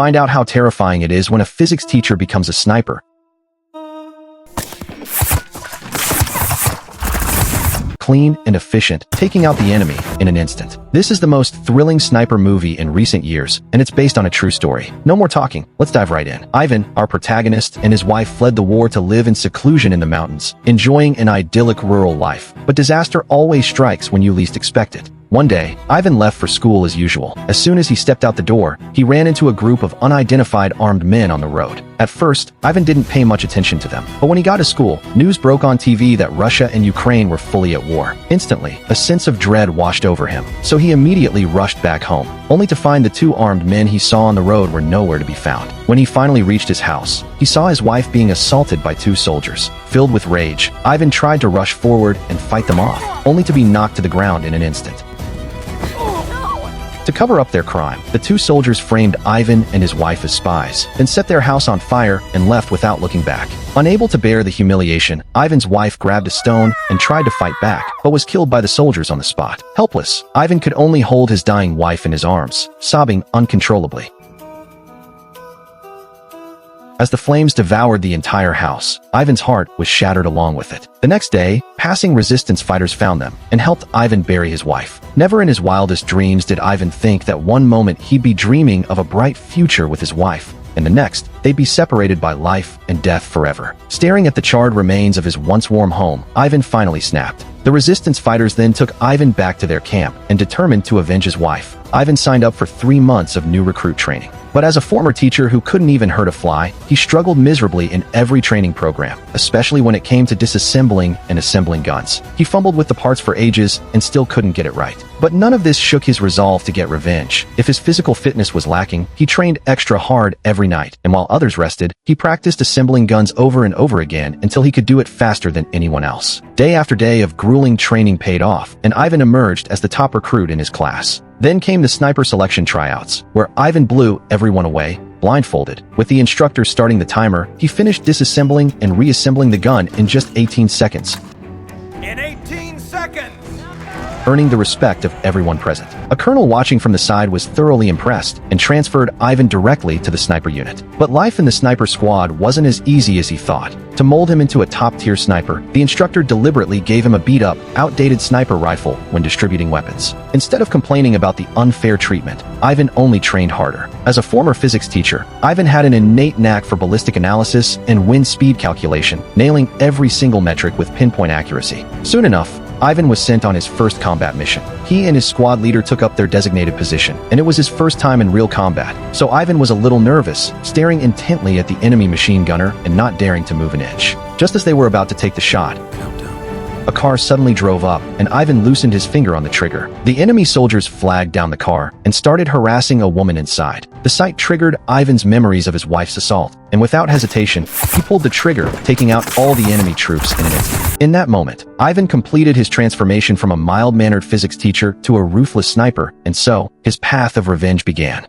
Find out how terrifying it is when a physics teacher becomes a sniper. Clean and efficient, taking out the enemy in an instant. This is the most thrilling sniper movie in recent years, and it's based on a true story. No more talking, let's dive right in. Ivan, our protagonist, and his wife fled the war to live in seclusion in the mountains, enjoying an idyllic rural life. But disaster always strikes when you least expect it. One day, Ivan left for school as usual. As soon as he stepped out the door, he ran into a group of unidentified armed men on the road. At first, Ivan didn't pay much attention to them. But when he got to school, news broke on TV that Russia and Ukraine were fully at war. Instantly, a sense of dread washed over him. So he immediately rushed back home, only to find the two armed men he saw on the road were nowhere to be found. When he finally reached his house, he saw his wife being assaulted by two soldiers. Filled with rage, Ivan tried to rush forward and fight them off, only to be knocked to the ground in an instant. To cover up their crime, the two soldiers framed Ivan and his wife as spies, then set their house on fire and left without looking back. Unable to bear the humiliation, Ivan's wife grabbed a stone and tried to fight back, but was killed by the soldiers on the spot. Helpless, Ivan could only hold his dying wife in his arms, sobbing uncontrollably. As the flames devoured the entire house, Ivan's heart was shattered along with it. The next day, passing resistance fighters found them and helped Ivan bury his wife. Never in his wildest dreams did Ivan think that one moment he'd be dreaming of a bright future with his wife, and the next, they'd be separated by life and death forever. Staring at the charred remains of his once warm home, Ivan finally snapped. The resistance fighters then took Ivan back to their camp and determined to avenge his wife. Ivan signed up for 3 months of new recruit training. But as a former teacher who couldn't even hurt a fly, he struggled miserably in every training program, especially when it came to disassembling and assembling guns. He fumbled with the parts for ages and still couldn't get it right. But none of this shook his resolve to get revenge. If his physical fitness was lacking, he trained extra hard every night, and while others rested, he practiced assembling guns over and over again until he could do it faster than anyone else. Day after day of grueling training paid off, and Ivan emerged as the top recruit in his class. Then came the sniper selection tryouts, where Ivan blew everyone away, blindfolded. With the instructor starting the timer, he finished disassembling and reassembling the gun in just 18 seconds. In 18 seconds! Earning the respect of everyone present. A colonel watching from the side was thoroughly impressed and transferred Ivan directly to the sniper unit. But life in the sniper squad wasn't as easy as he thought. To mold him into a top-tier sniper, the instructor deliberately gave him a beat-up, outdated sniper rifle when distributing weapons. Instead of complaining about the unfair treatment, Ivan only trained harder. As a former physics teacher, Ivan had an innate knack for ballistic analysis and wind speed calculation, nailing every single metric with pinpoint accuracy. Soon enough, Ivan was sent on his first combat mission. He and his squad leader took up their designated position, and it was his first time in real combat. So Ivan was a little nervous, staring intently at the enemy machine gunner and not daring to move an inch. Just as they were about to take the shot, a car suddenly drove up, and Ivan loosened his finger on the trigger. The enemy soldiers flagged down the car and started harassing a woman inside. The sight triggered Ivan's memories of his wife's assault, and without hesitation, he pulled the trigger, taking out all the enemy troops in an instant. In that moment, Ivan completed his transformation from a mild-mannered physics teacher to a ruthless sniper, and so, his path of revenge began.